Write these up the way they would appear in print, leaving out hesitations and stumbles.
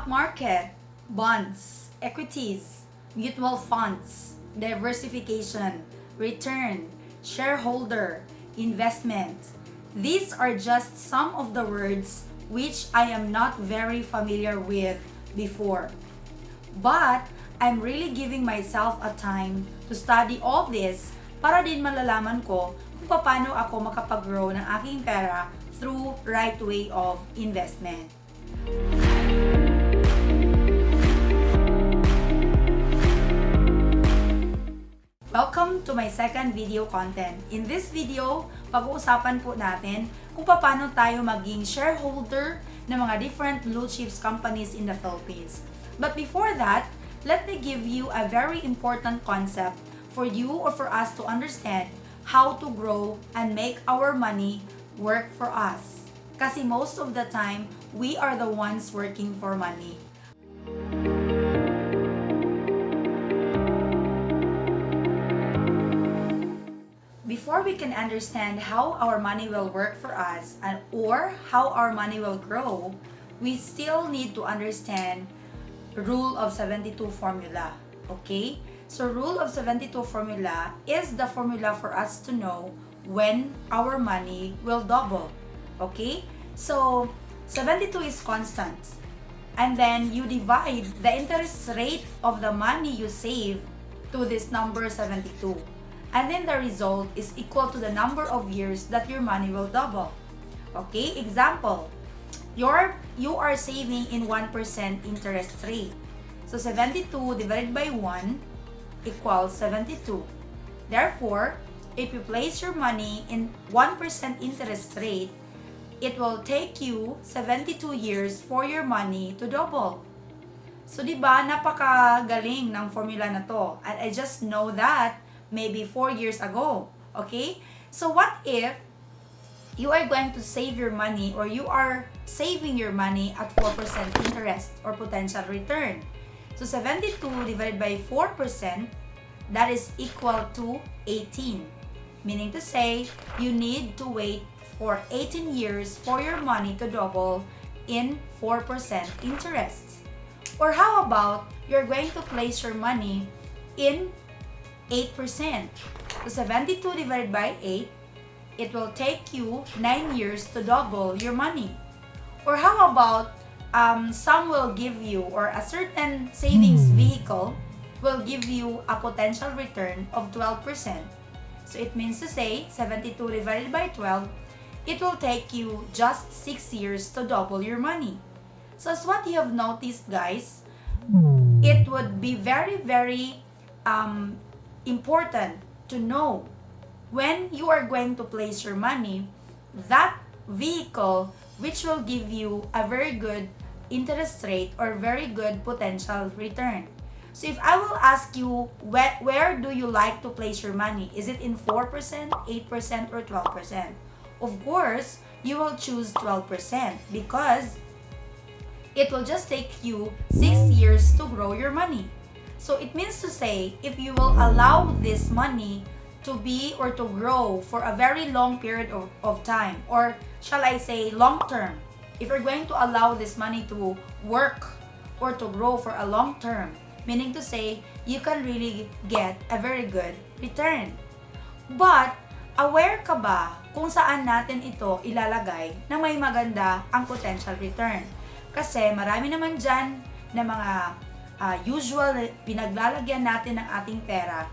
stock market, bonds, equities, mutual funds, diversification, return, shareholder, investment. These are just some of the words which I am not very familiar with before. But I'm really giving myself a time to study all this para din malalaman ko kung paano ako makapag-grow ng aking pera through right way of investment. Welcome to my second video content. In this video, pag-uusapan po natin kung paano tayo maging shareholder ng mga different blue chips companies in the Philippines. But before that, let me give you a very important concept for you or for us to understand how to grow and make our money work for us. Kasi most of the time, we are the ones working for money. Before we can understand how our money will work for us or how our money will grow, we still need to understand Rule of 72 formula. Okay? So Rule of 72 formula is the formula for us to know when our money will double. Okay? So 72 is constant. And then you divide the interest rate of the money you save to this number 72. And then the result is equal to the number of years that your money will double. Okay? Example, you are saving in 1% interest rate. So 72 divided by 1 equals 72. Therefore, if you place your money in 1% interest rate, it will take you 72 years for your money to double. So diba, napakagaling ng formula na to. And I just know that maybe 4 years ago. Okay? So what if you are going to save your money or you are saving your money at 4% interest or potential return? So 72 divided by 4%, that is equal to 18. Meaning to say, you need to wait for 18 years for your money to double in 4% interest. Or how about you're going to place your money in 8%? So 72 divided by 8, it will take you 9 years to double your money. Or how about some will give you, or a certain savings vehicle will give you a potential return of 12%. So it means to say 72 divided by 12, it will take you just 6 years to double your money. So as what you have noticed, guys, it would be very, very important to know when you are going to place your money, that vehicle which will give you a very good interest rate or very good potential return. So if I will ask you, where do you like to place your money? Is it in 4%, 8%, or 12%? Of course, you will choose 12% because it will just take you 6 years to grow your money. So it means to say, if you will allow this money to be or to grow for a very long period of time, or shall I say long term, if you're going to allow this money to work or to grow for a long term, meaning to say, you can really get a very good return. But, aware ka ba kung saan natin ito ilalagay na may maganda ang potential return? Kasi marami naman dyan na mga usual pinaglalagyan natin ng ating pera,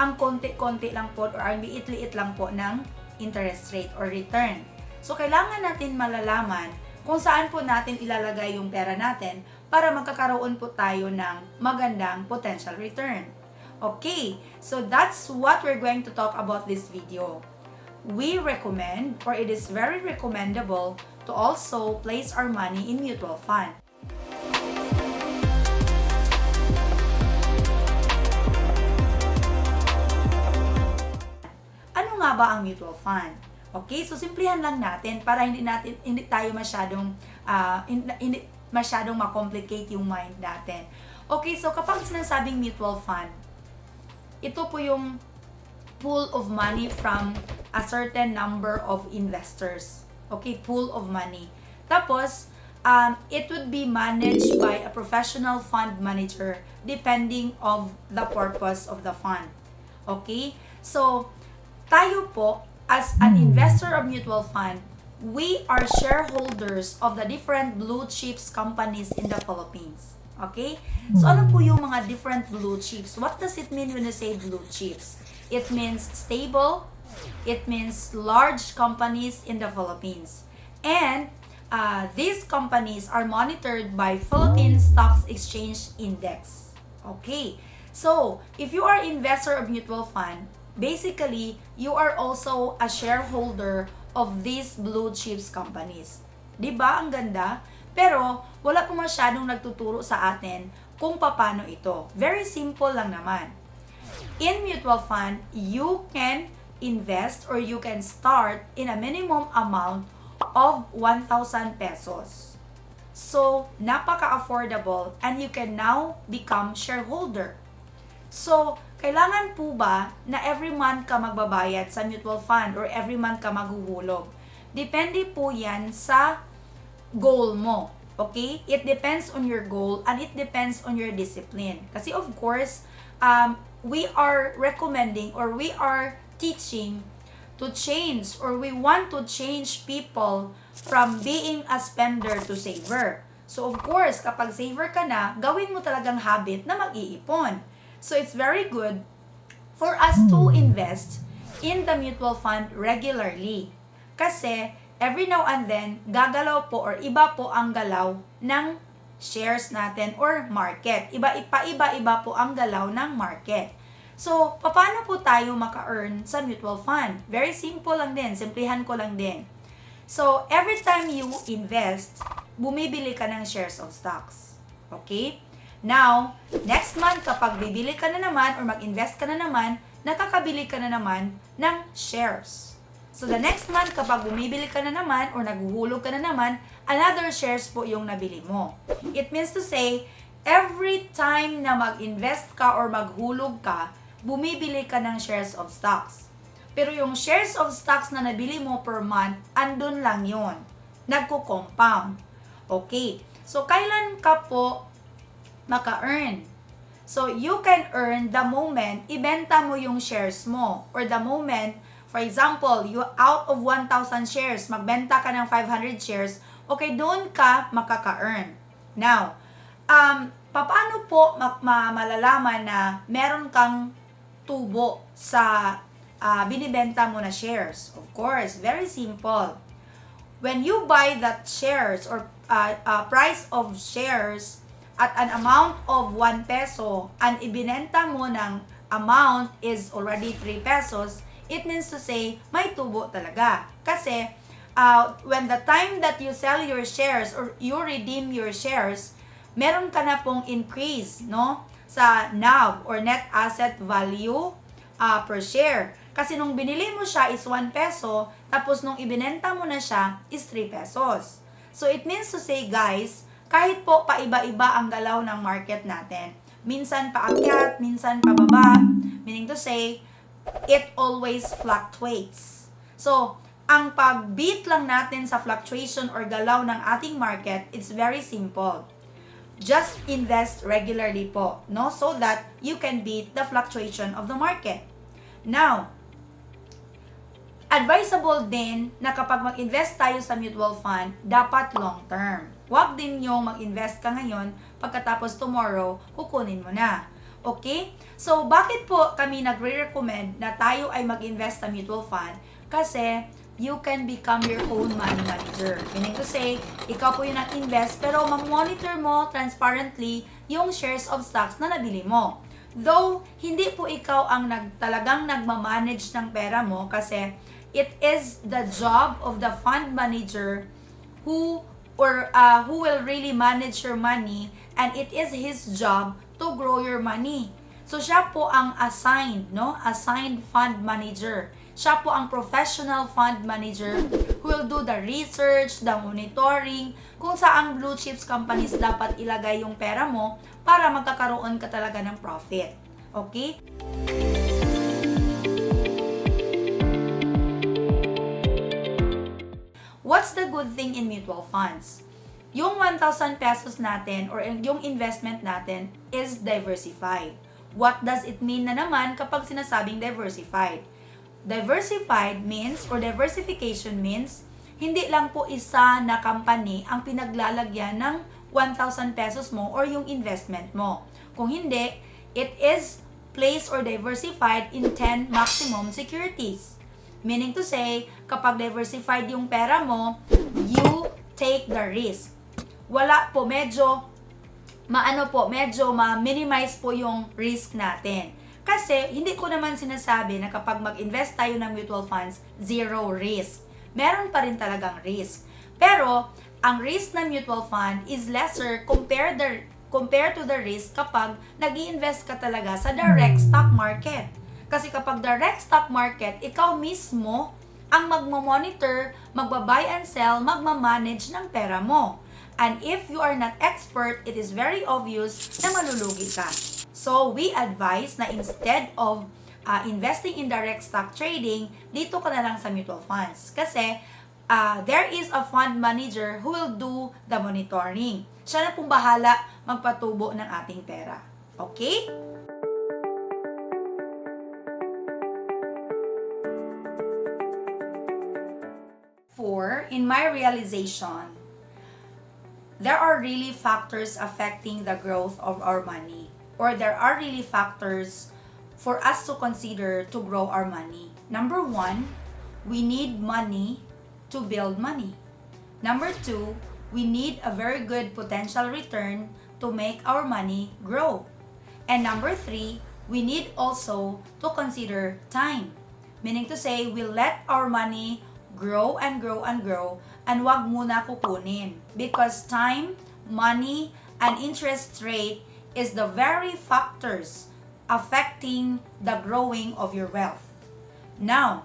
ang konti-konti lang po or ang liit-liit lang po ng interest rate or return. So, kailangan natin malalaman kung saan po natin ilalagay yung pera natin para magkakaroon po tayo ng magandang potential return. Okay, so that's what we're going to talk about this video. We recommend, or it is very recommendable, to also place our money in mutual fund. Ano nga ba ang mutual fund? Okay, so simplihan lang natin para hindi tayo masyadong ma-complicate yung mind natin. Okay, so kapag sinasabing mutual fund, ito po yung pool of money from a certain number of investors. Okay, pool of money. Tapos, it would be managed by a professional fund manager depending of the purpose of the fund. Okay? So, tayo po, as an investor of mutual fund, we are shareholders of the different blue chips companies in the Philippines. Okay? So, ano po yung mga different blue chips? What does it mean when you say blue chips? It means stable. It means large companies in the Philippines. And these companies are monitored by Philippine Stock Exchange Index. Okay. So, if you are investor of mutual fund, basically, you are also a shareholder of these blue chips companies. 'Di ba? Ang ganda. Pero, wala po masyadong nagtuturo sa atin kung paano ito. Very simple lang naman. In mutual fund, you can invest or you can start in a minimum amount of 1,000 pesos. So, napaka-affordable and you can now become shareholder. So, kailangan po ba na every month ka magbabayad sa mutual fund or every month ka maghuhulog? Depende po yan sa goal mo. Okay? It depends on your goal and it depends on your discipline. Kasi of course, we are recommending or we are teaching to change or we want to change people from being a spender to saver. So of course, kapag saver ka na, gawin mo talagang habit na mag-iipon. So it's very good for us to invest in the mutual fund regularly. Kasi every now and then, gagalaw po or iba po ang galaw ng shares natin or market. Iba-iba po ang galaw ng market. So, paano po tayo maka-earn sa mutual fund? Very simple lang din. Simplihan ko lang din. So, every time you invest, bumibili ka ng shares of stocks. Okay? Now, next month, kapag bibili ka na naman or mag-invest ka na naman, nakakabili ka na naman ng shares. So, the next month, kapag bumibili ka na naman or naghuhulog ka na naman, another shares po yung nabili mo. It means to say, every time na mag-invest ka or maghulog ka, bumibili ka ng shares of stocks. Pero yung shares of stocks na nabili mo per month, andun lang yun. Nagko-compound. Okay. So, kailan ka po maka-earn? So, you can earn the moment ibenta mo yung shares mo or the moment. For example, you out of 1,000 shares, magbenta ka ng 500 shares, okay, doon ka makaka-earn. Now, paano po malalaman na meron kang tubo sa binibenta mo na shares? Of course, very simple. When you buy that shares or price of shares at an amount of 1 peso and ibinenta mo ng amount is already 3 pesos, it means to say, may tubo talaga. Kasi, when the time that you sell your shares or you redeem your shares, meron ka na pong increase, no? Sa NAV or Net Asset Value per share. Kasi nung binili mo siya is 1 peso, tapos nung ibinenta mo na siya is 3 pesos. So, it means to say, guys, kahit po paiba-iba ang galaw ng market natin, minsan paakyat, minsan pababa, meaning to say, it always fluctuates. So, ang pag-beat lang natin sa fluctuation or galaw ng ating market, it's very simple. Just invest regularly po, no? So that you can beat the fluctuation of the market. Now, advisable din na kapag mag-invest tayo sa mutual fund, dapat long term. Huwag din yung mag-invest ka ngayon, pagkatapos tomorrow, kukunin mo na. Okay? So, bakit po kami nagre-recommend na tayo ay mag-invest sa mutual fund? Kasi, you can become your own money manager. Meaning to say, ikaw po yung nag-invest, pero ma-monitor mo transparently yung shares of stocks na nabili mo. Though, hindi po ikaw ang talagang nagmamanage ng pera mo kasi it is the job of the fund manager who will really manage your money, and it is his job to grow your money. So, siya po ang assigned, no? Assigned fund manager. Siya po ang professional fund manager who will do the research, the monitoring, kung saang blue chips companies dapat ilagay yung pera mo para magkakaroon ka talaga ng profit. Okay? What's the good thing in mutual funds? yung 1,000 pesos natin or yung investment natin is diversified. What does it mean na naman kapag sinasabing diversified? Diversified means, or diversification means, hindi lang po isa na company ang pinaglalagyan ng 1,000 pesos mo or yung investment mo. Kung hindi, it is placed or diversified in 10 maximum securities. Meaning to say, kapag diversified yung pera mo, you take the risk. Wala po, medyo ma-minimize po yung risk natin. Kasi, hindi ko naman sinasabi na kapag mag-invest tayo ng mutual funds, zero risk. Meron pa rin talagang risk. Pero, ang risk ng mutual fund is lesser compared to the risk kapag nag-i-invest ka talaga sa direct stock market. Kasi kapag direct stock market, ikaw mismo ang magmo-monitor, magba-buy and sell, magma-manage ng pera mo. And if you are not expert, it is very obvious na malulugi ka. So, we advise na instead of investing in direct stock trading, dito ka na lang sa mutual funds. Kasi, there is a fund manager who will do the monitoring. Siya na pong bahala magpatubo ng ating pera. Okay? In my realization, there are really factors affecting the growth of our money, or there are really factors for us to consider to grow our money. Number one, we need money to build money. Number two, we need a very good potential return to make our money grow. And number three, we need also to consider time. Meaning to say, we let our money grow and grow and grow, and wag muna kukunin. Because time, money, and interest rate is the very factors affecting the growing of your wealth. Now,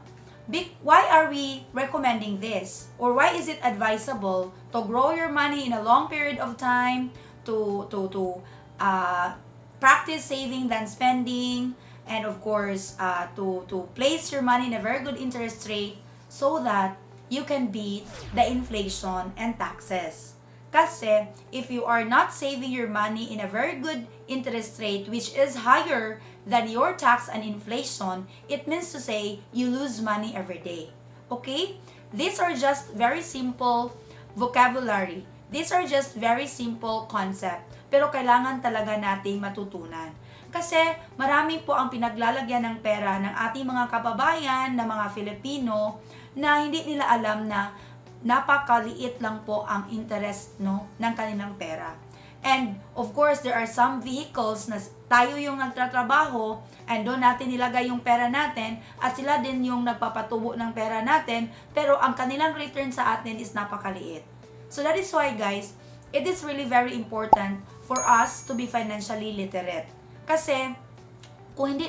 why are we recommending this? Or why is it advisable to grow your money in a long period of time, to practice saving than spending, and of course, to place your money in a very good interest rate, so that you can beat the inflation and taxes. Kasi, if you are not saving your money in a very good interest rate, which is higher than your tax and inflation, it means to say, you lose money every day. Okay? These are just very simple vocabulary. These are just very simple concept. Pero kailangan talaga nating matutunan. Kasi marami po ang pinaglalagyan ng pera ng ating mga kababayan na mga Filipino na hindi nila alam na napakaliit lang po ang interest ng kanilang pera. And of course, there are some vehicles na tayo yung nagtatrabaho and doon natin nilagay yung pera natin at sila din yung nagpapatubo ng pera natin, pero ang kanilang return sa atin is napakaliit. So that is why guys, it is really very important for us to be financially literate. Kasi kung hindi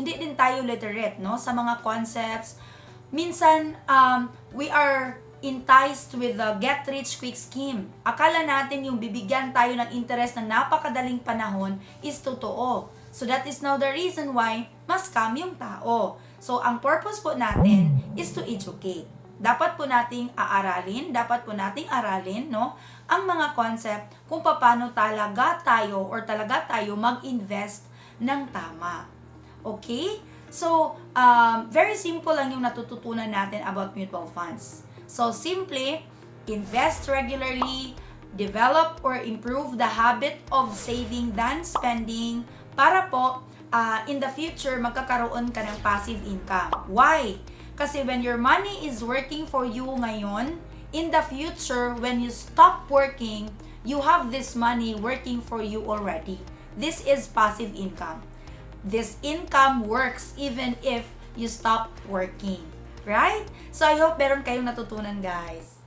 din tayo literate sa mga concepts, minsan we are enticed with the get rich quick scheme. Akala natin yung bibigyan tayo ng interest ng napakadaling panahon is totoo. So that is now the reason why mas scam yung tao. So ang purpose po natin is to educate. Dapat po nating aralin ang mga concept kung paano talaga tayo mag-invest ng tama. Okay? So, very simple lang yung natututunan natin about mutual funds. So, simply, invest regularly, develop or improve the habit of saving than spending para po, in the future, magkakaroon ka ng passive income. Why? Kasi when your money is working for you ngayon, in the future, when you stop working, you have this money working for you already. This is passive income. This income works even if you stop working. Right? So, I hope meron kayong natutunan, guys.